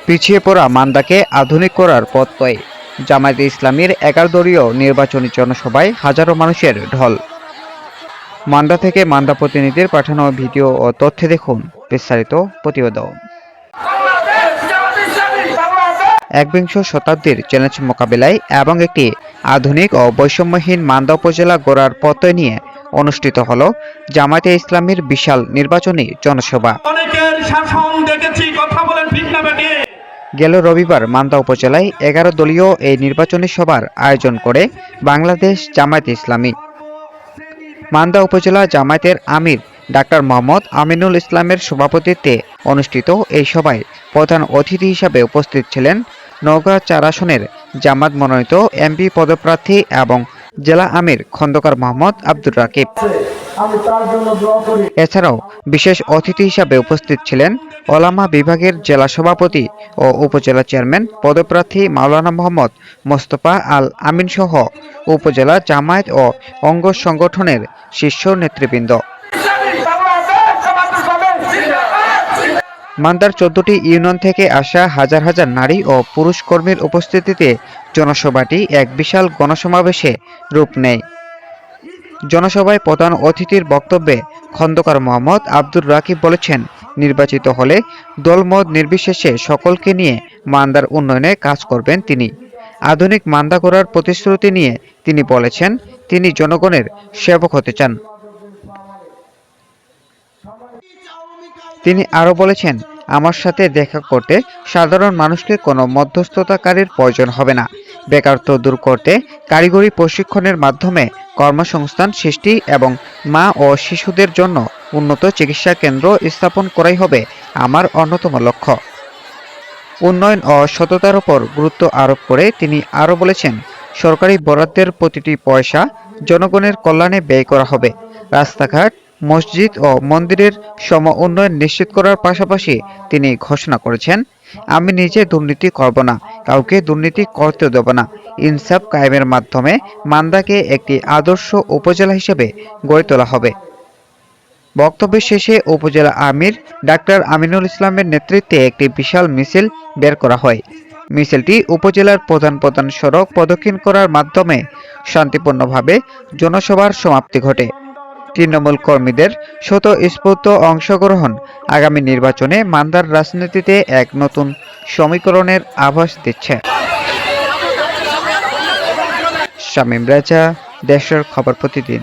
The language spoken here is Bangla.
পিছিয়ে পড়া মান্দাকে আধুনিক করার পথ তৈরি। জামায়াতে ইসলামীর 11 দলীয় নির্বাচনী জনসভায় হাজারো মানুষের ঢল। মান্দা থেকে মান্দা প্রতিনিধির পাঠানো ভিডিও ও তথ্যে দেখুন বিস্তারিত প্রতিবেদন। একবিংশ শতাব্দীর চ্যালেঞ্জ মোকাবিলায় এবং একটি আধুনিক ও বৈষম্যহীন মান্দা উপজেলা গড়ার প্রত্যয় নিয়ে অনুষ্ঠিত হল জামায়াতে ইসলামীর বিশাল নির্বাচনী জনসভা। গেল রবিবার মান্দা উপজেলায় 11 দলীয় এই নির্বাচনী সভার আয়োজন করে বাংলাদেশ জামায়াতে ইসলামী। মান্দা উপজেলা জামায়াতের আমির ডাক্তার মোহাম্মদ আমিনুল ইসলামের সভাপতিত্বে অনুষ্ঠিত এই সভায় প্রধান অতিথি হিসাবে উপস্থিত ছিলেন নওগাঁ 4 আসনের জামায়াত মনোনীত এমপি পদপ্রার্থী এবং জেলা আমির খন্দকার মোহাম্মদ আব্দুর রাকিব। এছাড়াও বিশেষ অতিথি হিসাবে উপস্থিত ছিলেন ওলামা বিভাগের জেলা সভাপতি ও উপজেলা চেয়ারম্যান পদপ্রার্থী মাওলানা মোহাম্মদ মোস্তফা আল আমিন সহ উপজেলা জামায়াত ও অঙ্গ সংগঠনের শীর্ষ নেতৃবৃন্দ। মান্দার 14টি ইউনিয়ন থেকে আসা হাজার হাজার নারী ও পুরুষ কর্মীর উপস্থিতিতে জনসভাটি এক বিশাল গণসমাবেশে রূপ নেয়। জনসভায় প্রধান অতিথির বক্তব্যে খন্দকার মোহাম্মদ আব্দুর রাকিব বলেছেন, নির্বাচিত হলে দলমত নির্বিশেষে সকলকে নিয়ে মান্দার উন্নয়নে কাজ করবেন তিনি। আধুনিক মান্দা গড়ার প্রতিশ্রুতি নিয়ে তিনি বলেছেন, তিনি জনগণের সেবক হতে চান। তিনি আরও বলেছেন, আমার সাথে দেখা করতে সাধারণ মানুষকে কোনো মধ্যস্থতাকারীর প্রয়োজন হবে না। বেকারত্ব দূর করতে কারিগরি প্রশিক্ষণের মাধ্যমে কর্মসংস্থান সৃষ্টি এবং মা ও শিশুদের জন্য উন্নত চিকিৎসা কেন্দ্র স্থাপন করাই হবে আমার অন্যতম লক্ষ্য। উন্নয়ন ও সততার উপর গুরুত্ব আরোপ করে তিনি আরও বলেছেন, সরকারি বরাদ্দের প্রতিটি পয়সা জনগণের কল্যাণে ব্যয় করা হবে। রাস্তাঘাট, মসজিদ ও মন্দিরের সম উন্নয়ন নিশ্চিত করার পাশাপাশি তিনি ঘোষণা করেছেন, আমি নিজে দুর্নীতি করব না, কাউকে দুর্নীতি করতে দেব না। ইনসাফ কায়েমের মাধ্যমে মান্দাকে একটি আদর্শ উপজেলা হিসেবে গড়ে তোলা হবে। বক্তব্যের শেষে উপজেলা আমির ডাক্তার আমিনুল ইসলামের নেতৃত্বে একটি বিশাল মিছিল বের করা হয়। মিছিলটি উপজেলার প্রধান প্রধান সড়ক প্রদক্ষিণ করার মাধ্যমে শান্তিপূর্ণভাবে জনসভার সমাপ্তি ঘটে। তৃণমূল কর্মীদের স্বতঃস্ফূর্ত অংশগ্রহণ আগামী নির্বাচনে মান্দার রাজনীতিতে এক নতুন সমীকরণের আভাস দিচ্ছে। শামীম রাজা, দেশের খবর প্রতিদিন।